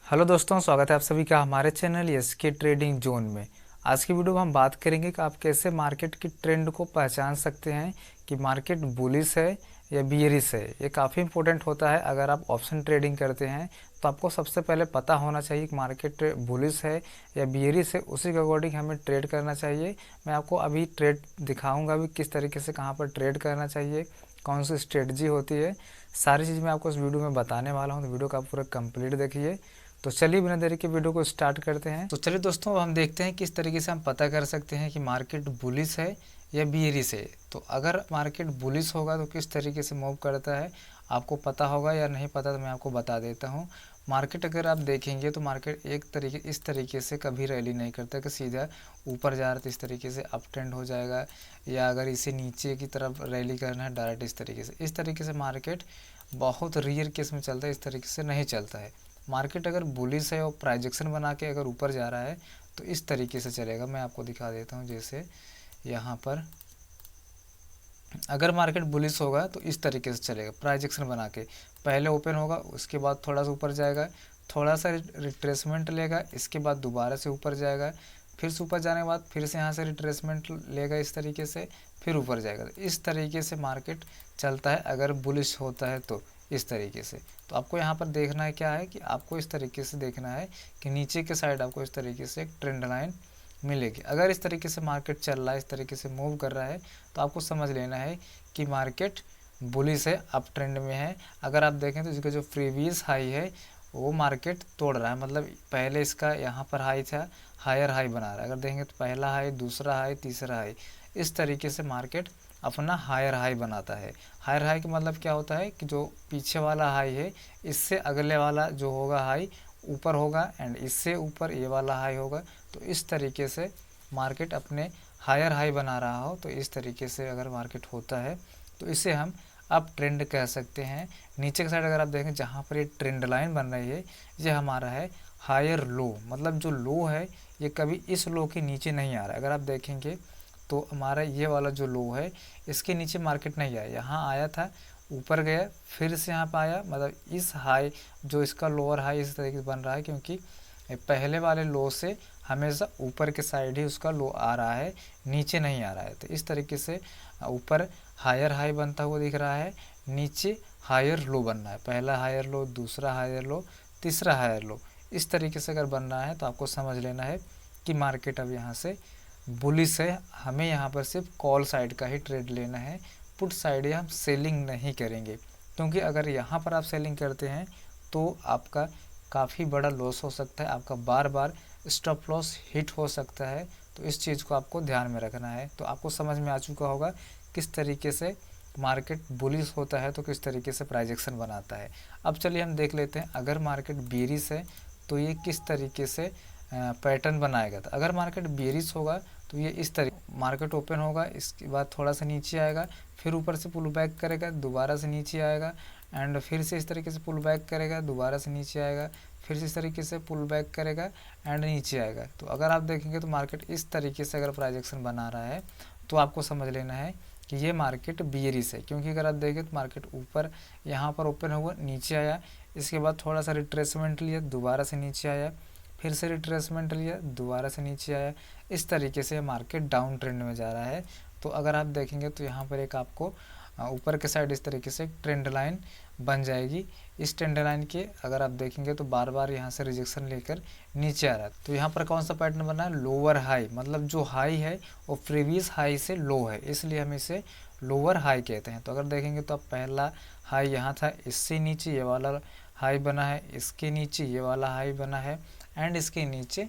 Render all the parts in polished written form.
Hello दोस्तों, स्वागत है आप सभी का हमारे चैनल एसके ट्रेडिंग जोन में। आज की वीडियो में हम बात करेंगे कि आप कैसे मार्केट की ट्रेंड को पहचान सकते हैं कि मार्केट बुलिश है या बियरिश है। ये काफ़ी इंपॉर्टेंट होता है। अगर आप ऑप्शन ट्रेडिंग करते हैं तो आपको सबसे पहले पता होना चाहिए कि मार्केट बुलिश है या बियरिश है, उसी के अकॉर्डिंग हमें ट्रेड करना चाहिए। मैं आपको अभी ट्रेड दिखाऊंगा अभी किस तरीके से कहाँ पर ट्रेड करना चाहिए, कौन सी स्ट्रेटजी होती है, सारी चीज़ मैं आपको इस वीडियो में बताने वाला हूँ। तो वीडियो का पूरा कंप्लीट देखिए। तो चलिए बिना देरी के वीडियो को स्टार्ट करते हैं। तो चलिए दोस्तों, अब हम देखते हैं किस तरीके से हम पता कर सकते हैं कि मार्केट बुलिश है या बियरिश है। तो अगर मार्केट बुलिश होगा तो किस तरीके से मूव करता है आपको पता होगा या नहीं पता, तो मैं आपको बता देता हूँ। मार्केट अगर आप देखेंगे तो मार्केट इस तरीके से कभी रैली नहीं करता कि सीधा ऊपर जा रहा है तो इस तरीके से अप ट्रेंड हो जाएगा, या अगर इसे नीचे की तरफ रैली करना है डायरेक्ट इस तरीके से मार्केट बहुत रेयर केस में चलता है, इस तरीके से नहीं चलता है। मार्केट अगर बुलिश है और प्राइजेक्शन बना के अगर ऊपर जा रहा है तो इस तरीके से चलेगा। मैं आपको दिखा देता हूँ। जैसे यहाँ पर अगर मार्केट बुलिश होगा तो इस तरीके से चलेगा, प्राइजेक्शन बना के पहले ओपन होगा, उसके बाद थोड़ा सा ऊपर जाएगा, थोड़ा सा रिट्रेसमेंट लेगा, इसके बाद दोबारा से ऊपर जाएगा, फिर से ऊपर जाने के बाद फिर से यहाँ से रिट्रेसमेंट लेगा इस तरीके से, फिर ऊपर जाएगा। तो इस तरीके से मार्केट चलता है अगर बुलिश होता है तो इस तरीके से। तो आपको यहाँ पर देखना है क्या है कि आपको इस तरीके से देखना है कि नीचे के साइड आपको इस तरीके से एक ट्रेंड लाइन मिलेगी। अगर इस तरीके से मार्केट चल रहा है, इस तरीके से मूव कर रहा है, तो आपको समझ लेना है कि मार्केट बुलिश है, अप ट्रेंड में है। अगर आप देखें तो इसका जो प्रीवियस हाई है वो मार्केट तोड़ रहा है, मतलब पहले इसका यहाँ पर हाई था, हायर हाई बना रहा है। अगर देखेंगे तो पहला हाई, दूसरा हाई, तीसरा हाई, इस तरीके से मार्केट अपना हायर हाई बनाता है। हायर हाई का मतलब क्या होता है कि जो पीछे वाला हाई है इससे अगले वाला जो होगा हाई ऊपर होगा, एंड इससे ऊपर ये वाला हाई होगा। तो इस तरीके से मार्केट अपने हायर हाई बना रहा हो, तो इस तरीके से अगर मार्केट होता है तो इसे हम अप ट्रेंड कह सकते हैं। नीचे की साइड अगर आप देखें जहाँ पर ये ट्रेंड लाइन बन रही है, ये हमारा है हायर लो, मतलब जो लो है ये कभी इस लो के नीचे नहीं आ रहा है। अगर आप देखेंगे तो हमारा ये वाला जो लो है इसके नीचे मार्केट नहीं आया, यहाँ आया था, ऊपर गया, फिर से यहाँ पर आया, मतलब इस हाई जो इसका लोअर हाई इस तरीके से बन रहा है, क्योंकि पहले वाले लो से हमेशा ऊपर के साइड ही उसका लो आ रहा है, नीचे नहीं आ रहा है। तो इस तरीके से ऊपर हायर हाई बनता हुआ दिख रहा है, नीचे हायर लो बन रहा है, पहला हायर लो, दूसरा हायर लो, तीसरा हायर लो, इस तरीके से अगर बन रहा है तो आपको समझ लेना है कि मार्केट अब यहाँ से बुलिश है। हमें यहाँ पर सिर्फ कॉल साइड का ही ट्रेड लेना है, पुट साइड या हम सेलिंग नहीं करेंगे, क्योंकि अगर यहाँ पर आप सेलिंग करते हैं तो आपका काफ़ी बड़ा लॉस हो सकता है, आपका बार बार स्टॉप लॉस हिट हो सकता है। तो इस चीज़ को आपको ध्यान में रखना है। तो आपको समझ में आ चुका होगा किस तरीके से मार्केट बुलिश होता है तो किस तरीके से प्राइजेक्शन बनाता है। अब चलिए हम देख लेते हैं अगर मार्केट बेरिश है तो ये किस तरीके से पैटर्न बनाएगा। तो अगर मार्केट बेरिश होगा तो ये इस तरीके मार्केट ओपन होगा, इसके बाद थोड़ा सा नीचे आएगा, फिर ऊपर से पुल बैक करेगा, दोबारा से नीचे आएगा, एंड फिर से इस तरीके से पुल बैक करेगा, दोबारा से नीचे आएगा, फिर से इस तरीके से पुल बैक करेगा एंड नीचे आएगा। तो अगर आप देखेंगे तो मार्केट इस तरीके से अगर प्राइजेक्शन बना रहा है तो आपको समझ लेना है कि ये मार्केट बियरिश है। क्योंकि अगर आप देखें तो मार्केट ऊपर यहाँ पर ओपन हुआ, नीचे आया, इसके बाद थोड़ा सा रिट्रेसमेंट लिया, दोबारा से नीचे आया, फिर से रिट्रेसमेंट लिया, दोबारा से नीचे आया, इस तरीके से मार्केट डाउन ट्रेंड में जा रहा है। तो अगर आप देखेंगे तो यहाँ पर एक आपको ऊपर के साइड इस तरीके से ट्रेंड लाइन बन जाएगी। इस ट्रेंड लाइन के अगर आप देखेंगे तो बार बार यहाँ से रिजेक्शन लेकर नीचे आ रहा है। तो यहाँ पर कौन सा पैटर्न बना है, लोअर हाई, मतलब जो हाई है वो प्रीवियस हाई से लो है, इसलिए हम इसे लोअर हाई कहते हैं। तो अगर देखेंगे तो अब पहला हाई यहाँ था, इससे नीचे ये वाला हाई बना है, इसके नीचे ये वाला हाई बना है, एंड इसके नीचे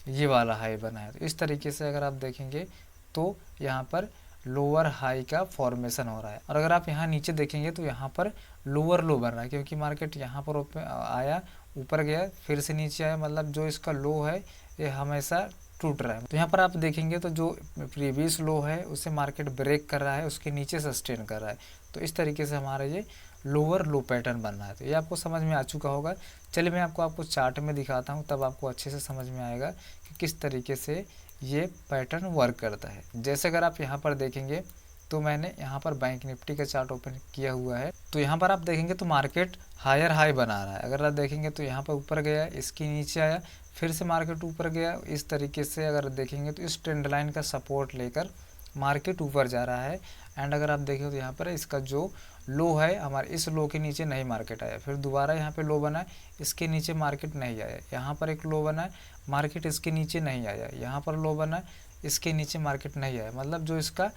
ये वाला हाई बना है। तो इस तरीके से अगर आप देखेंगे तो यहाँ पर लोअर हाई का फॉर्मेशन हो रहा है। और अगर आप यहाँ नीचे देखेंगे तो यहाँ पर लोअर लो बन रहा है, क्योंकि मार्केट यहाँ पर आया, ऊपर गया, फिर से नीचे आया, मतलब जो इसका लो है ये हमेशा टूट रहा है। तो यहाँ पर आप देखेंगे तो जो प्रीवियस लो है उसे मार्केट ब्रेक कर रहा है, उसके नीचे सस्टेन कर रहा है। तो इस तरीके से हमारा ये लोअर लो पैटर्न बन रहा है। तो ये आपको समझ में आ चुका होगा। चलिए मैं आपको चार्ट में दिखाता हूँ, तब आपको अच्छे से समझ में आएगा कि किस तरीके से ये पैटर्न वर्क करता है। जैसे अगर आप यहाँ पर देखेंगे तो मैंने यहाँ पर बैंक निफ्टी का चार्ट ओपन किया हुआ है। तो यहाँ पर आप देखेंगे तो मार्केट हायर हाई बना रहा है। अगर आप देखेंगे तो यहाँ पर ऊपर गया, इसके नीचे आया, फिर से मार्केट ऊपर गया। इस तरीके से अगर देखेंगे तो इस ट्रेंड लाइन का सपोर्ट लेकर मार्केट ऊपर जा रहा है। एंड अगर आप देखें तो यहाँ पर इसका जो लो है हमारे, इस लो के नीचे नहीं मार्केट आया, फिर दोबारा यहाँ पे लो बना है, इसके नीचे मार्केट नहीं आया, यहाँ पर एक लो बना है, मार्केट इसके नीचे नहीं आया, यहाँ पर लो बना है, इसके नीचे मार्केट नहीं आया। मतलब जो इसका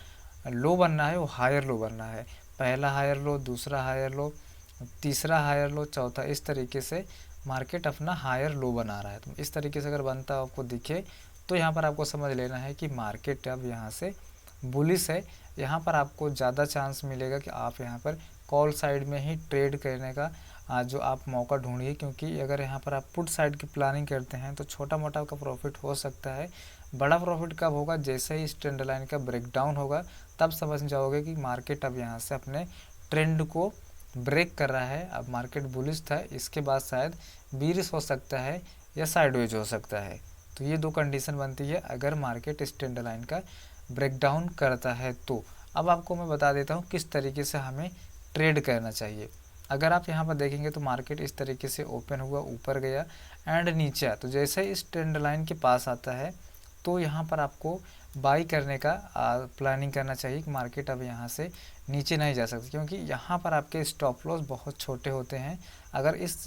लो बनना है वो हायर लो बनना है। पहला हायर लो, दूसरा हायर लो, तीसरा हायर लो, चौथा, इस तरीके से मार्केट अपना हायर लो बना रहा है। तो इस तरीके से अगर बनता आपको दिखे तो यहाँ पर आपको समझ लेना है कि मार्केट अब यहाँ से बुलिश है। यहाँ पर आपको ज़्यादा चांस मिलेगा कि आप यहाँ पर कॉल साइड में ही ट्रेड करने का जो आप मौका ढूंढिए, क्योंकि अगर यहाँ पर आप पुट साइड की प्लानिंग करते हैं तो छोटा मोटा आपका प्रॉफिट हो सकता है। बड़ा प्रॉफिट कब होगा, जैसे ही इस ट्रेंड लाइन का ब्रेकडाउन होगा तब समझ जाओगे कि मार्केट अब यहाँ से अपने ट्रेंड को ब्रेक कर रहा है। अब मार्केट बुलिश था, इसके बाद शायद बीरिश हो सकता है या साइडवेज हो सकता है। तो ये दो कंडीशन बनती है अगर मार्केट इस ट्रेंड लाइन का ब्रेकडाउन करता है तो। अब आपको मैं बता देता हूँ किस तरीके से हमें ट्रेड करना चाहिए। अगर आप यहाँ पर देखेंगे तो मार्केट इस तरीके से ओपन हुआ, ऊपर गया एंड नीचे आया। तो जैसे ही इस ट्रेंड लाइन के पास आता है तो यहाँ पर आपको बाई करने का प्लानिंग करना चाहिए कि मार्केट अब यहाँ से नीचे नहीं जा सकती, क्योंकि यहाँ पर आपके स्टॉप लॉस बहुत छोटे होते हैं। अगर इस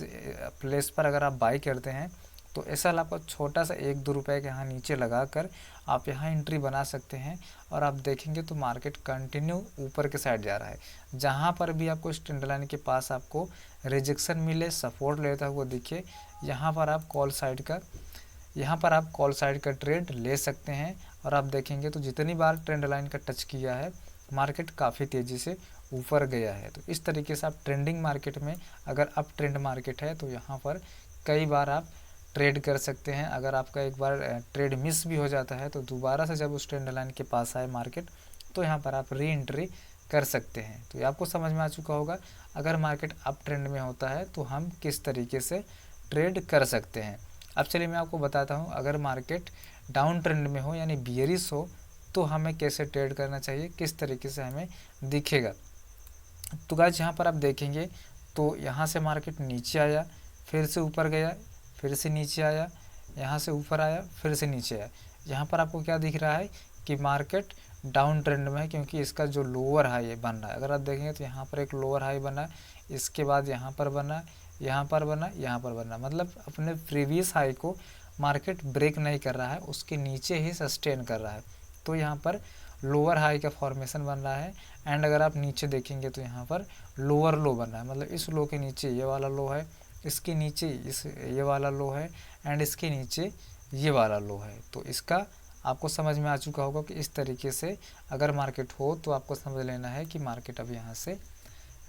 प्लेस पर अगर आप बाई करते हैं तो ऐसा आपको छोटा सा 1-2 रुपये के यहाँ नीचे लगा कर आप यहाँ एंट्री बना सकते हैं। और आप देखेंगे तो मार्केट कंटिन्यू ऊपर के साइड जा रहा है। जहाँ पर भी आपको इस ट्रेंड लाइन के पास आपको रिजेक्शन मिले, सपोर्ट लेता हुआ दिखे, यहाँ पर आप कॉल साइड का ट्रेड ले सकते हैं। और आप देखेंगे तो जितनी बार ट्रेंड लाइन का टच किया है मार्केट काफ़ी तेज़ी से ऊपर गया है। तो इस तरीके से आप ट्रेंडिंग मार्केट में, अगर अप ट्रेंड मार्केट है तो यहाँ पर कई बार आप ट्रेड कर सकते हैं। अगर आपका एक बार ट्रेड मिस भी हो जाता है तो दोबारा से जब उस ट्रेंड लाइन के पास आए मार्केट तो यहाँ पर आप री एंट्री कर सकते हैं। तो ये आपको समझ में आ चुका होगा अगर मार्केट अप ट्रेंड में होता है तो हम किस तरीके से ट्रेड कर सकते हैं। अब चलिए मैं आपको बताता हूँ अगर मार्केट डाउन ट्रेंड में हो यानी बियरिश हो तो हमें कैसे ट्रेड करना चाहिए, किस तरीके से हमें दिखेगा। तो गाइस यहाँ पर आप देखेंगे तो यहाँ से मार्केट नीचे आया, फिर से ऊपर गया, फिर से नीचे आया, यहाँ से ऊपर आया, फिर से नीचे आया। यहाँ पर आपको क्या दिख रहा है कि मार्केट डाउन ट्रेंड में है, क्योंकि इसका जो लोअर हाई बन रहा है। अगर आप देखेंगे तो यहाँ पर एक लोअर हाई बना, इसके बाद यहाँ पर बना, यहाँ पर बना, यहाँ पर बना। मतलब अपने प्रीवियस हाई को मार्केट ब्रेक नहीं कर रहा है, उसके नीचे ही सस्टेन कर रहा है। तो यहाँ पर लोअर हाई का फॉर्मेशन बन रहा है। एंड अगर आप नीचे देखेंगे तो यहाँ पर लोअर लो बन रहा है। मतलब इस लो के नीचे ये वाला लो है, इसके नीचे ये वाला लो है, एंड इसके नीचे ये वाला लो है। तो इसका आपको समझ में आ चुका होगा कि इस तरीके से अगर मार्केट हो तो आपको समझ लेना है कि मार्केट अब यहाँ से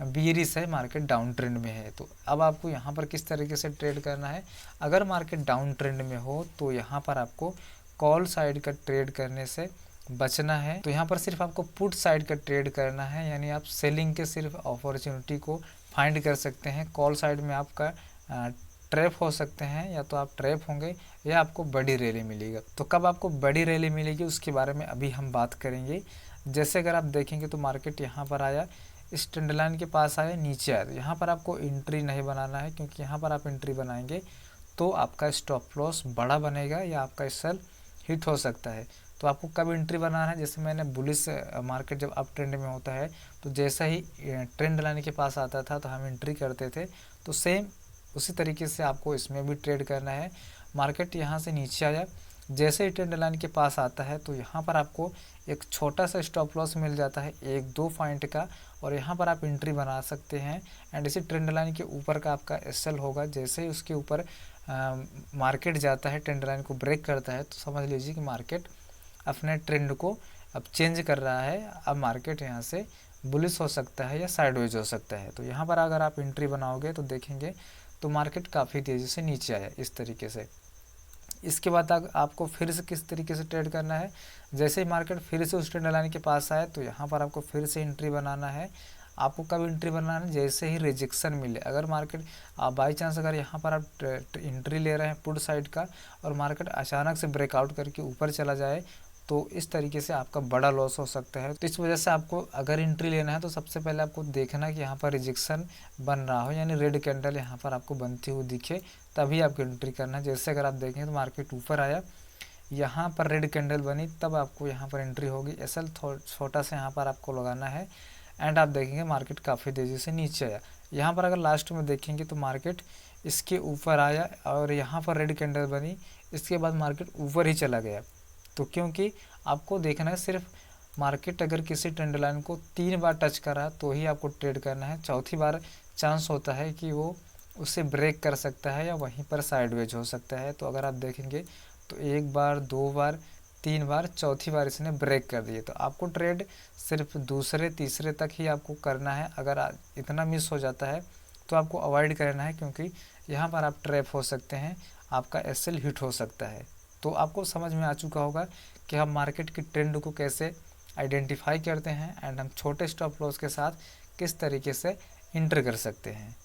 बियरिश है, मार्केट डाउन ट्रेंड में है। तो अब आपको यहाँ पर किस तरीके से ट्रेड करना है। अगर मार्केट डाउन ट्रेंड में हो तो यहाँ पर आपको कॉल साइड का ट्रेड करने से बचना है। तो यहाँ पर सिर्फ आपको पुट साइड का ट्रेड करना है, यानी आप सेलिंग के सिर्फ अपॉर्चुनिटी को फाइंड कर सकते हैं। कॉल साइड में आपका ट्रैप हो सकते हैं, या तो आप ट्रैप होंगे या आपको बड़ी रैली मिलेगी। तो कब आपको बड़ी रैली मिलेगी उसके बारे में अभी हम बात करेंगे। जैसे अगर आप देखेंगे तो मार्केट यहाँ पर आया, इस ट्रेंड लाइन के पास आया, नीचे आया, यहाँ पर आपको एंट्री नहीं बनाना है, क्योंकि यहाँ पर आप एंट्री बनाएंगे तो आपका स्टॉप लॉस बड़ा बनेगा या आपका सेल हिट हो सकता है। तो आपको कब एंट्री बनाना है, जैसे मैंने बुलिश मार्केट जब अप ट्रेंड में होता है तो जैसा ही ट्रेंड लाइन के पास आता था तो हम एंट्री करते थे। तो सेम उसी तरीके से आपको इसमें भी ट्रेड करना है। मार्केट यहाँ से नीचे आया, जैसे ही ट्रेंड लाइन के पास आता है तो यहाँ पर आपको एक छोटा सा स्टॉप लॉस मिल जाता है 1-2 पॉइंट का, और यहाँ पर आप एंट्री बना सकते हैं। एंड इसी ट्रेंड लाइन के ऊपर का आपका एसएल होगा। जैसे ही उसके ऊपर मार्केट जाता है, ट्रेंड लाइन को ब्रेक करता है, तो समझ लीजिए कि मार्केट अपने ट्रेंड को अब चेंज कर रहा है। अब मार्केट यहाँ से बुलिश हो सकता है या साइडवेज हो सकता है। तो यहाँ पर अगर आप एंट्री बनाओगे तो देखेंगे तो मार्केट काफ़ी तेज़ी से नीचे आया इस तरीके से। इसके बाद आपको फिर से किस तरीके से ट्रेड करना है, जैसे ही मार्केट फिर से उस ट्रेंड लाइन के पास आए तो यहाँ पर आपको फिर से एंट्री बनाना है। आपको कब एंट्री बनाना है, जैसे ही रिजेक्शन मिले। अगर मार्केट बाई चांस अगर यहाँ पर आप एंट्री ले रहे हैं पुट साइड का और मार्केट अचानक से ब्रेकआउट करके ऊपर चला जाए तो इस तरीके से आपका बड़ा लॉस हो सकता है। तो इस वजह से आपको अगर एंट्री लेना है तो सबसे पहले आपको देखना कि यहाँ पर रिजेक्शन बन रहा हो, यानी रेड कैंडल यहाँ पर आपको बनती हुई दिखे, तभी आपको एंट्री करना है। जैसे अगर आप देखें तो मार्केट ऊपर आया, यहाँ पर रेड कैंडल बनी, तब आपको यहाँ पर एंट्री होगी। एसएल छोटा सा यहाँ पर आपको लगाना है एंड आप देखेंगे मार्केट काफ़ी तेज़ी से नीचे आया। यहाँ पर अगर लास्ट में देखेंगे तो मार्केट इसके ऊपर आया और यहाँ पर रेड कैंडल बनी, इसके बाद मार्केट ऊपर ही चला गया। तो क्योंकि आपको देखना है सिर्फ मार्केट अगर किसी ट्रेंड लाइन को 3 बार टच करा तो ही आपको ट्रेड करना है। चौथी बार चांस होता है कि वो उसे ब्रेक कर सकता है या वहीं पर साइडवेज हो सकता है। तो अगर आप देखेंगे तो 1 बार, 2 बार, 3 बार, चौथी बार इसने ब्रेक कर दिए। तो आपको ट्रेड सिर्फ दूसरे तीसरे तक ही आपको करना है। अगर इतना मिस हो जाता है तो आपको अवॉइड करना है, क्योंकि यहाँ पर आप ट्रैप हो सकते हैं, आपका एसएल हिट हो सकता है। तो आपको समझ में आ चुका होगा कि हम मार्केट की ट्रेंड को कैसे आइडेंटिफाई करते हैं एंड हम छोटे स्टॉप लॉस के साथ किस तरीके से इंटर कर सकते हैं।